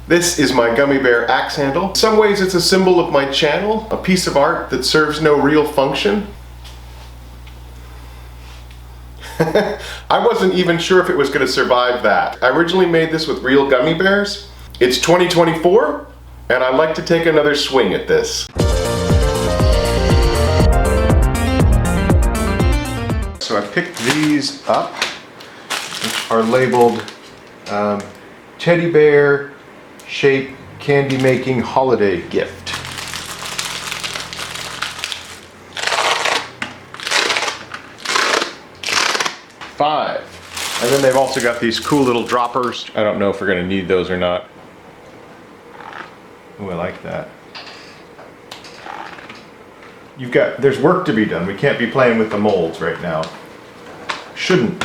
This is my gummy bear axe handle. In some ways it's a symbol of my channel, a piece of art that serves no real function. I wasn't even sure if it was going to survive that. I originally made this with real gummy bears. It's 2024, and I'd like to take another swing at this. So I picked these up, which are labeled teddy bear shape candy making holiday gift. Five. And then they've also got these cool little droppers. I don't know if we're going to need those or not. Ooh, I like that. There's work to be done. We can't be playing with the molds right now. Shouldn't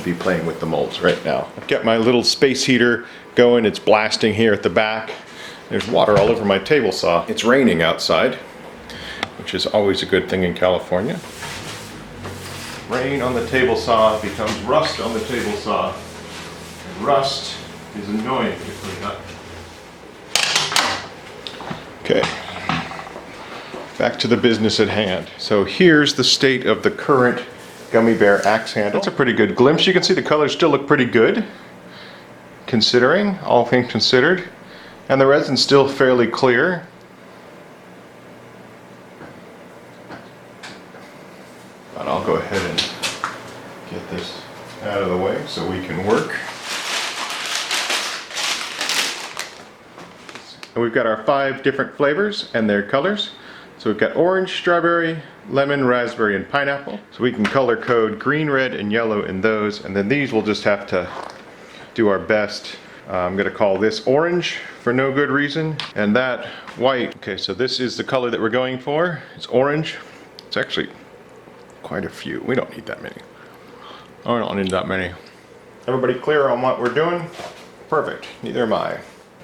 be playing with the molds right now. I've got my little space heater going. It's blasting here at the back. There's water all over my table saw. It's raining outside, which is always a good thing in California. Rain on the table saw becomes rust on the table saw. And rust is annoying to clean up. Okay, back to the business at hand. So here's the state of the current gummy bear axe handle. That's a pretty good glimpse. You can see the colors still look pretty good, considering, all things considered. And the resin's still fairly clear. But I'll go ahead and get this out of the way so we can work. And we've got our 5 different flavors and their colors. So we've got orange, strawberry, lemon, raspberry, and pineapple. So we can color code green, red, and yellow in those. And then these we'll just have to do our best. I'm gonna call this orange for no good reason, and that white. Okay, so this is the color that we're going for. It's orange. It's actually quite a few. We don't need that many. Oh, we don't need that many. Everybody clear on what we're doing? Perfect, neither am I.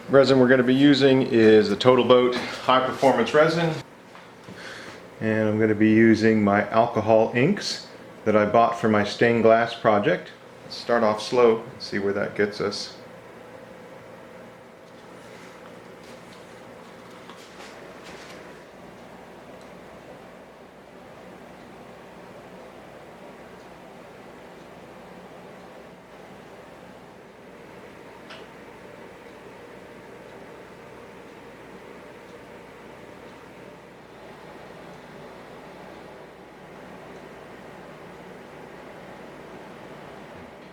Resin we're gonna be using is the Total Boat High Performance Resin. And I'm going to be using my alcohol inks that I bought for my stained glass project. Let's start off slow and see where that gets us.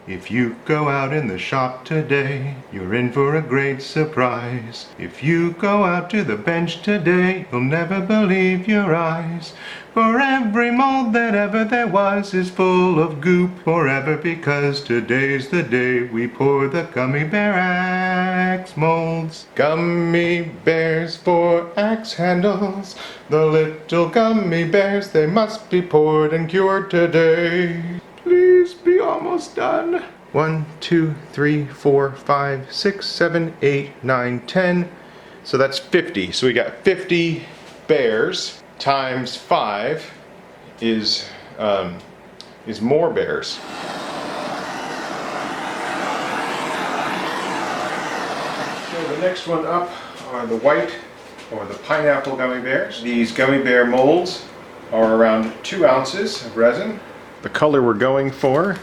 If you go out in the shop today, you're in for a great surprise. If you go out to the bench today, you'll never believe your eyes. For every mold that ever there was is full of goop forever, because today's the day we pour the gummy bear axe molds. Gummy bears for axe handles, the little gummy bears, they must be poured and cured today. Please be almost done. 1, 2, 3, 4, 5, 6, 7, 8, 9, 10. So that's 50. So we got 50 bears times 5 is more bears. So the next one up are the white or the pineapple gummy bears. These gummy bear molds are around 2 ounces of resin. The color we're going for,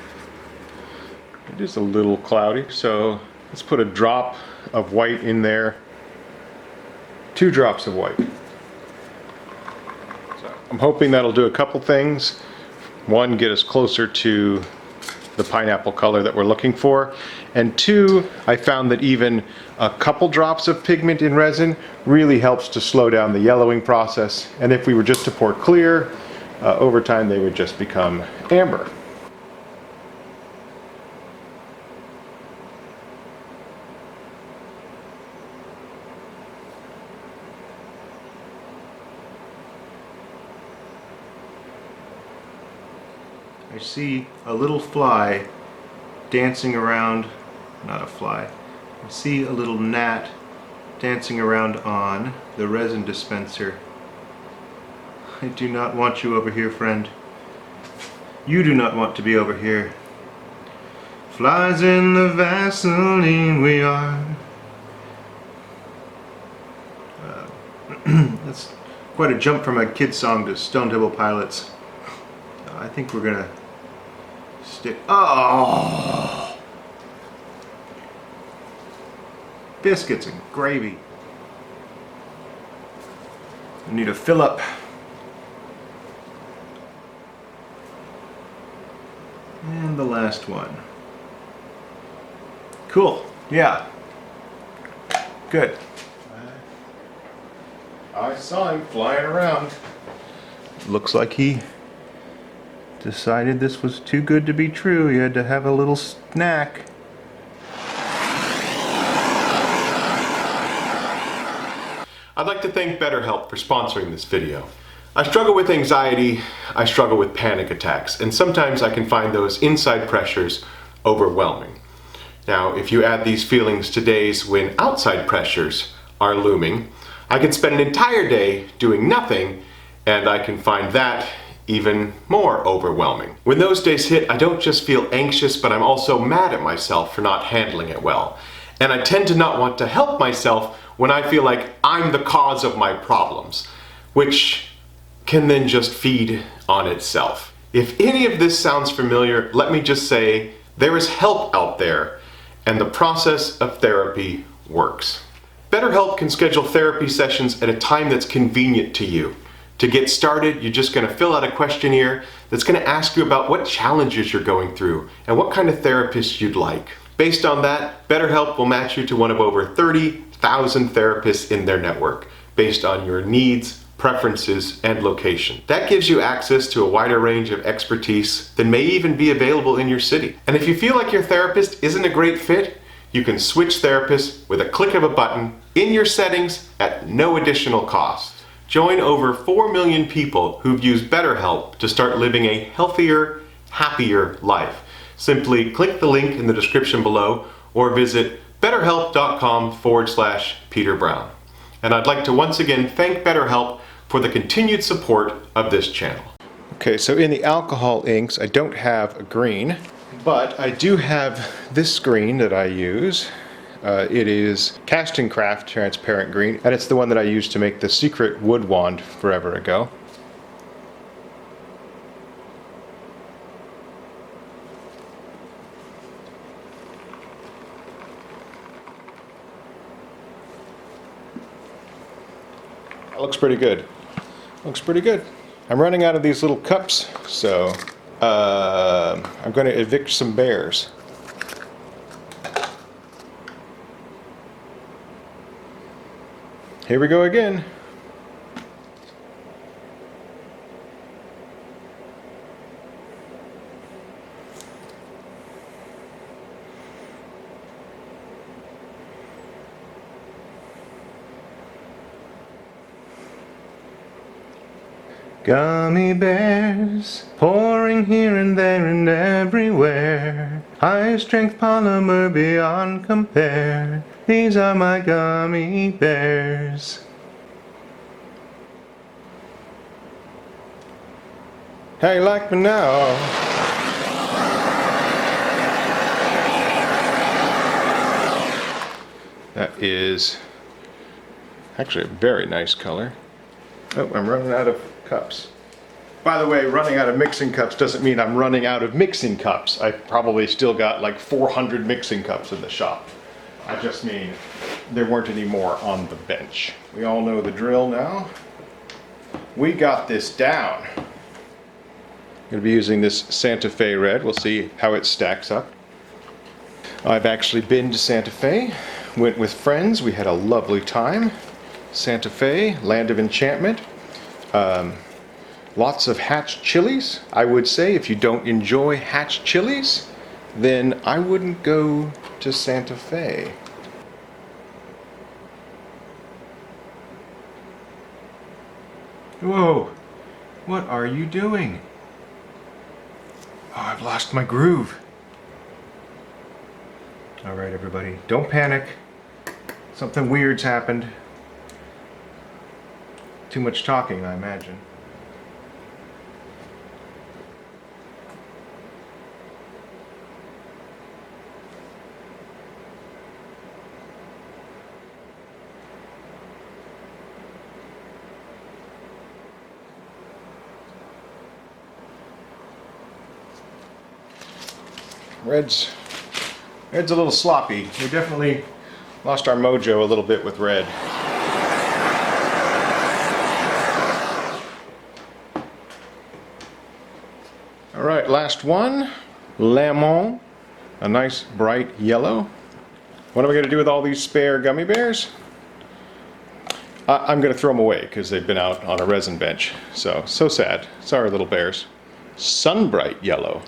it is a little cloudy, so let's put a drop of white in there. 2 drops of white. So I'm hoping that'll do a couple things. One, get us closer to the pineapple color that we're looking for. And 2, I found that even a couple drops of pigment in resin really helps to slow down the yellowing process. And if we were just to pour clear, over time they would just become amber. I see a little fly dancing around, not a fly, I see a little gnat dancing around on the resin dispenser. I do not want you over here, friend. You do not want to be over here. Flies in the Vaseline we are. That's quite a jump from a kid's song to Stone Temple Pilots. I think we're gonna stick. Oh! Biscuits and gravy. I need a fill up. And the last one. Cool. Yeah. Good. I saw him flying around. Looks like he decided this was too good to be true. He had to have a little snack. I'd like to thank BetterHelp for sponsoring this video. I struggle with anxiety, I struggle with panic attacks, and sometimes I can find those inside pressures overwhelming. Now, if you add these feelings to days when outside pressures are looming, I can spend an entire day doing nothing, and I can find that even more overwhelming. When those days hit, I don't just feel anxious, but I'm also mad at myself for not handling it well. And I tend to not want to help myself when I feel like I'm the cause of my problems, which can then just feed on itself. If any of this sounds familiar, let me just say there is help out there, and the process of therapy works. BetterHelp can schedule therapy sessions at a time that's convenient to you. To get started, you're just going to fill out a questionnaire that's going to ask you about what challenges you're going through and what kind of therapist you'd like. Based on that, BetterHelp will match you to one of over 30,000 therapists in their network, based on your needs, preferences, and location. That gives you access to a wider range of expertise than may even be available in your city. And if you feel like your therapist isn't a great fit, you can switch therapists with a click of a button in your settings at no additional cost. Join over 4 million people who've used BetterHelp to start living a healthier, happier life. Simply click the link in the description below or visit betterhelp.com/Peter Brown. And I'd like to once again thank BetterHelp for the continued support of this channel. Okay, so in the alcohol inks, I don't have a green, but I do have this green that I use. It is Cast and Craft transparent green, and it's the one that I used to make the secret wood wand forever ago. That looks pretty good. Looks pretty good. I'm running out of these little cups, so I'm going to evict some bears. Here we go again. Gummy bears, pouring here and there and everywhere. High strength polymer beyond compare. These are my gummy bears. How you like me now? That is actually a very nice color. Oh, I'm running out of cups. By the way, running out of mixing cups doesn't mean I'm running out of mixing cups. I probably still got like 400 mixing cups in the shop. I just mean there weren't any more on the bench. We all know the drill now. We got this down. I'm going to be using this Santa Fe red. We'll see how it stacks up. I've actually been to Santa Fe. Went with friends. We had a lovely time. Santa Fe, land of enchantment. Lots of hatch chilies. I would say if you don't enjoy hatch chilies, then I wouldn't go to Santa Fe. Whoa, what are you doing? Oh, I've lost my groove. All right, everybody, don't panic. Something weird's happened. Too much talking, I imagine. Red's a little sloppy. We definitely lost our mojo a little bit with red. All right, last one. Lemon, a nice bright yellow. What am I going to do with all these spare gummy bears? I'm going to throw them away because they've been out on a resin bench. So sad. Sorry, little bears. Sunbright yellow.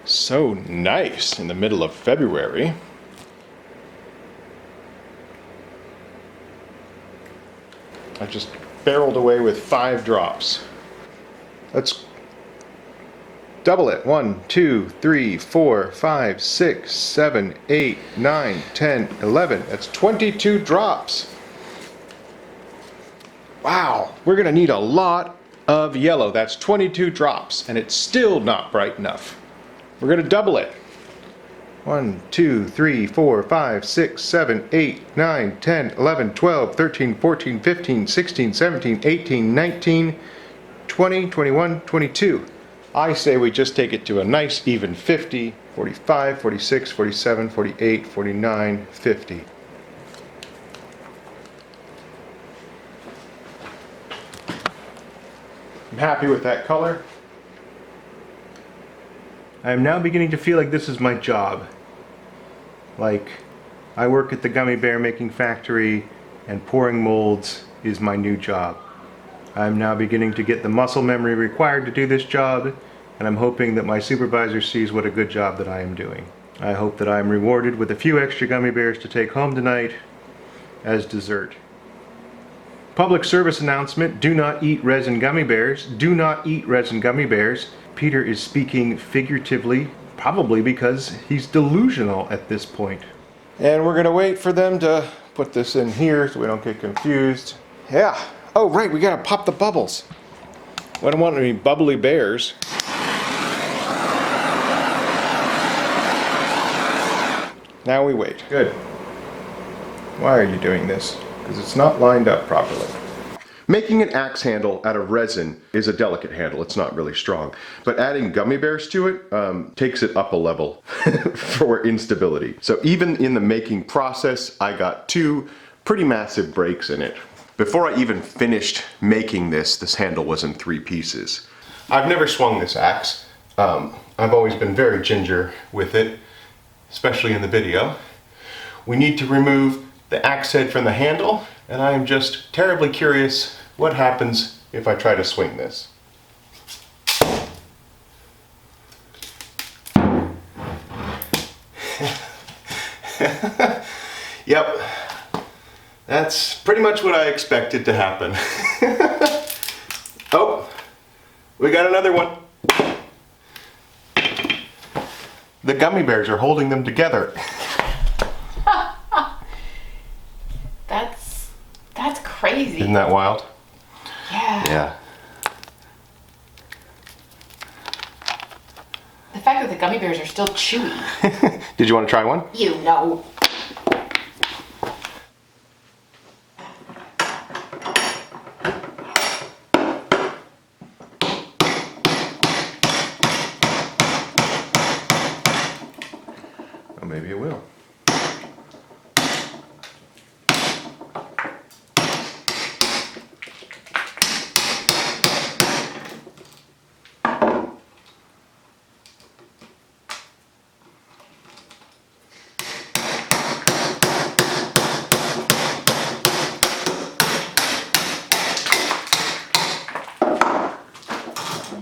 So nice in the middle of February. I just barreled away with 5 drops. Let's double it. 1, 2, 3, 4, 5, 6, 7, 8, 9, 10, 11. That's 22 drops. Wow, we're gonna need a lot of yellow. That's 22 drops, and it's still not bright enough. We're gonna double it. 1, 2, 3, 4, 5, 6, 7, 8, 9, 10, 11, 12, 13, 14, 15, 16, 17, 18, 19, 20, 21, 22. I say we just take it to a nice even 50, 45, 46, 47, 48, 49, 50. I'm happy with that color. I am now beginning to feel like this is my job. Like I work at the gummy bear making factory and pouring molds is my new job. I'm now beginning to get the muscle memory required to do this job, and I'm hoping that my supervisor sees what a good job that I am doing. I hope that I am rewarded with a few extra gummy bears to take home tonight as dessert. Public service announcement, do not eat resin gummy bears. Do not eat resin gummy bears. Peter is speaking figuratively, probably because he's delusional at this point. And we're gonna wait for them to put this in here so we don't get confused. Yeah. Oh, right, we gotta pop the bubbles. I don't want any bubbly bears. Now we wait. Good. Why are you doing this? Because it's not lined up properly. Making an axe handle out of resin is a delicate handle. It's not really strong. But adding gummy bears to it takes it up a level for instability. So even in the making process, I got 2 pretty massive breaks in it. Before I even finished making this handle was in 3 pieces. I've never swung this axe. I've always been very ginger with it, especially in the video. We need to remove the axe head from the handle, and I am just terribly curious what happens if I try to swing this. Yep. That's pretty much what I expected to happen. Oh, we got another one. The gummy bears are holding them together. That's crazy. Isn't that wild? Yeah. Yeah. The fact that the gummy bears are still chewy. Did you want to try one? You know. Oh, maybe it will.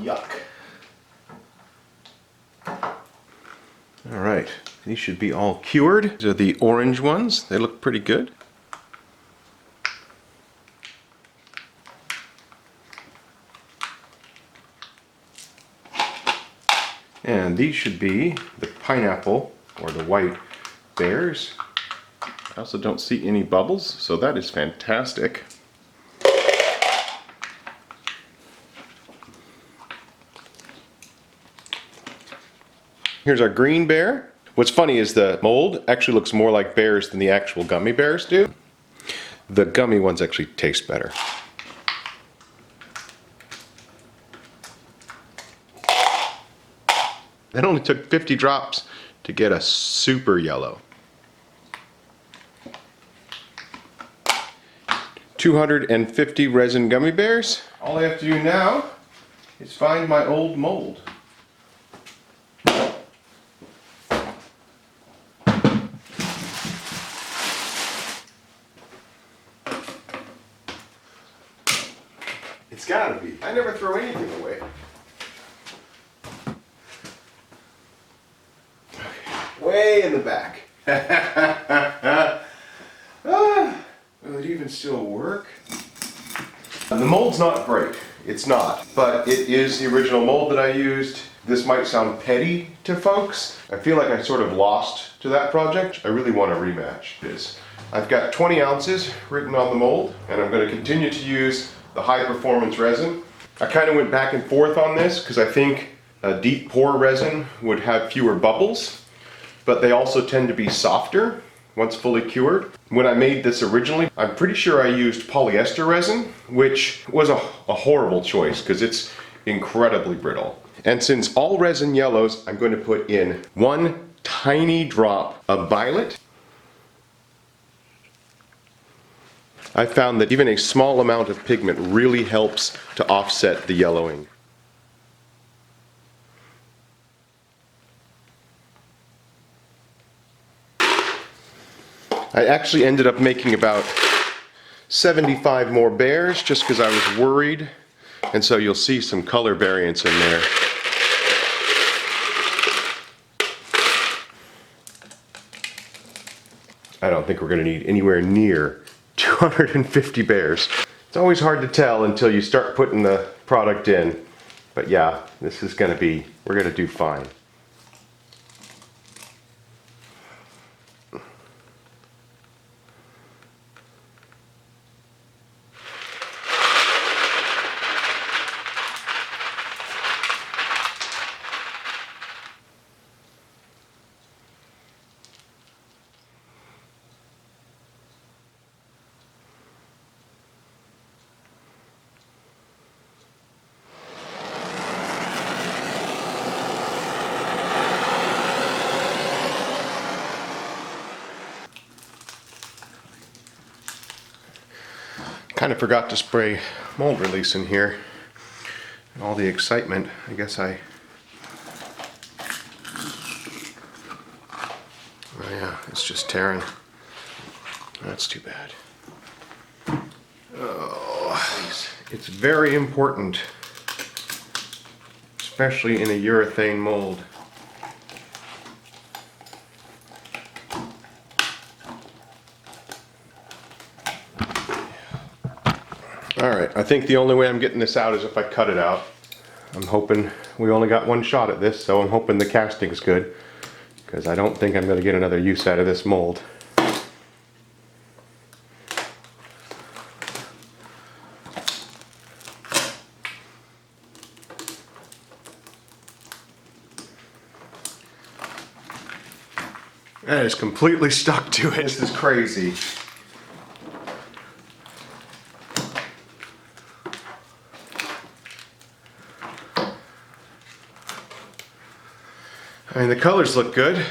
Yuck. All right, these should be all cured. These are the orange ones. They look pretty good. And these should be the pineapple or the white bears. I also don't see any bubbles, so that is fantastic. Here's our green bear. What's funny is the mold actually looks more like bears than the actual gummy bears do. The gummy ones actually taste better. It only took 50 drops to get a super yellow. 250 resin gummy bears. All I have to do now is find my old mold. It's gotta be. I never throw anything away. Okay. Way in the back. Will it even still work? The mold's not great. It's not. But it is the original mold that I used. This might sound petty to folks. I feel like I sort of lost to that project. I really want to rematch this. I've got 20 ounces written on the mold, and I'm going to continue to use the high performance resin. I kind of went back and forth on this because I think a deep pour resin would have fewer bubbles, but they also tend to be softer once fully cured. When I made this originally, I'm pretty sure I used polyester resin, which was a horrible choice because it's incredibly brittle. And since all resin yellows, I'm going to put in one tiny drop of violet. I found that even a small amount of pigment really helps to offset the yellowing. I actually ended up making about 75 more bears just because I was worried, and so you'll see some color variance in there. I don't think we're going to need anywhere near 250 bears. It's always hard to tell until you start putting the product in, but yeah, this is going to be, we're going to do fine. Kind of forgot to spray mold release in here. And all the excitement, I guess oh yeah, it's just tearing. That's too bad. Oh, it's very important, especially in a urethane mold. Alright, I think the only way I'm getting this out is if I cut it out. I'm hoping, we only got one shot at this, so I'm hoping the casting's good, because I don't think I'm going to get another use out of this mold. That is completely stuck to it. This is crazy. I mean, the colors look good.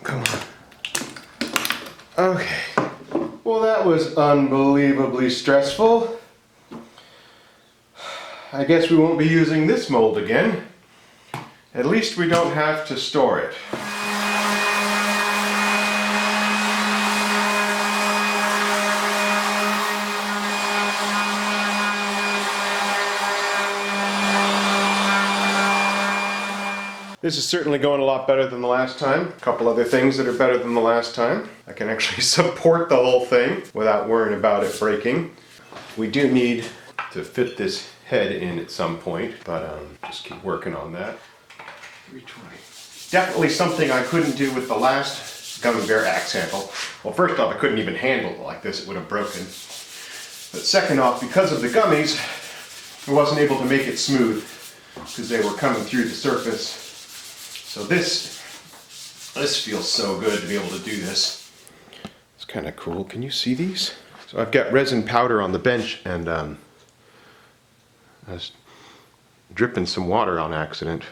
Come on. Okay. Well, that was unbelievably stressful. I guess we won't be using this mold again. At least we don't have to store it. This is certainly going a lot better than the last time. A couple other things that are better than the last time. I can actually support the whole thing without worrying about it breaking. We do need to fit this head in at some point, but just keep working on that. 320. Definitely something I couldn't do with the last gummy bear axe handle. Well, first off, I couldn't even handle it like this, it would have broken. But second off, because of the gummies, I wasn't able to make it smooth because they were coming through the surface. So this, This feels so good to be able to do this. It's kind of cool. Can you see these? So I've got resin powder on the bench, and I was dripping some water on accident.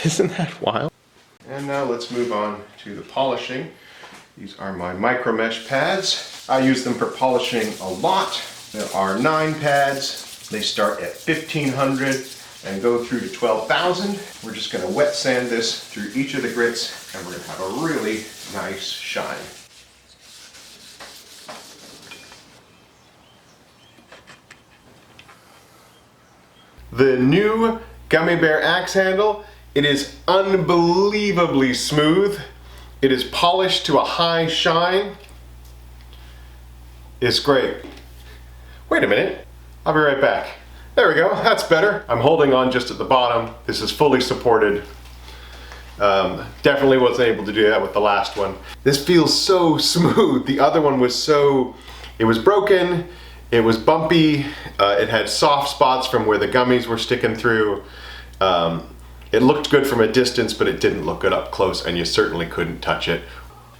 Isn't that wild? And now let's move on to the polishing. These are my micro mesh pads. I use them for polishing a lot. There are 9 pads. They start at 1500 and go through to 12,000. We're just going to wet sand this through each of the grits, and we're going to have a really nice shine. The new Gummy Bear axe handle, it is unbelievably smooth. It is polished to a high shine. It's great. Wait a minute, I'll be right back. There we go, that's better. I'm holding on just at the bottom. This is fully supported. Definitely wasn't able to do that with the last one. This feels so smooth. The other one was it was broken, it was bumpy, it had soft spots from where the gummies were sticking through. It looked good from a distance, but it didn't look good up close, and you certainly couldn't touch it.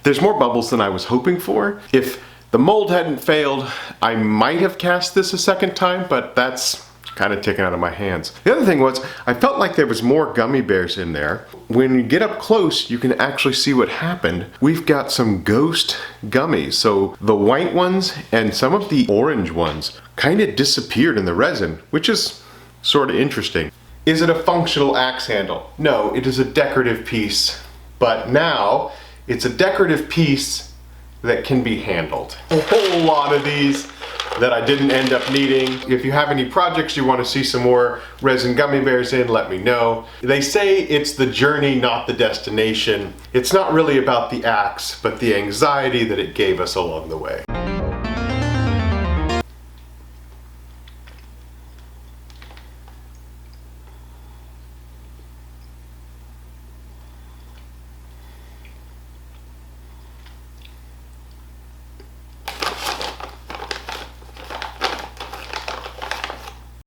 There's more bubbles than I was hoping for. If the mold hadn't failed, I might have cast this a second time, but that's kind of taken out of my hands. The other thing was, I felt like there was more gummy bears in there. When you get up close, you can actually see what happened. We've got some ghost gummies. So the white ones and some of the orange ones kind of disappeared in the resin, which is sort of interesting. Is it a functional axe handle? No, it is a decorative piece, but now it's a decorative piece that can be handled. A whole lot of these that I didn't end up needing. If you have any projects you want to see some more resin gummy bears in, let me know. They say it's the journey, not the destination. It's not really about the axe, but the anxiety that it gave us along the way.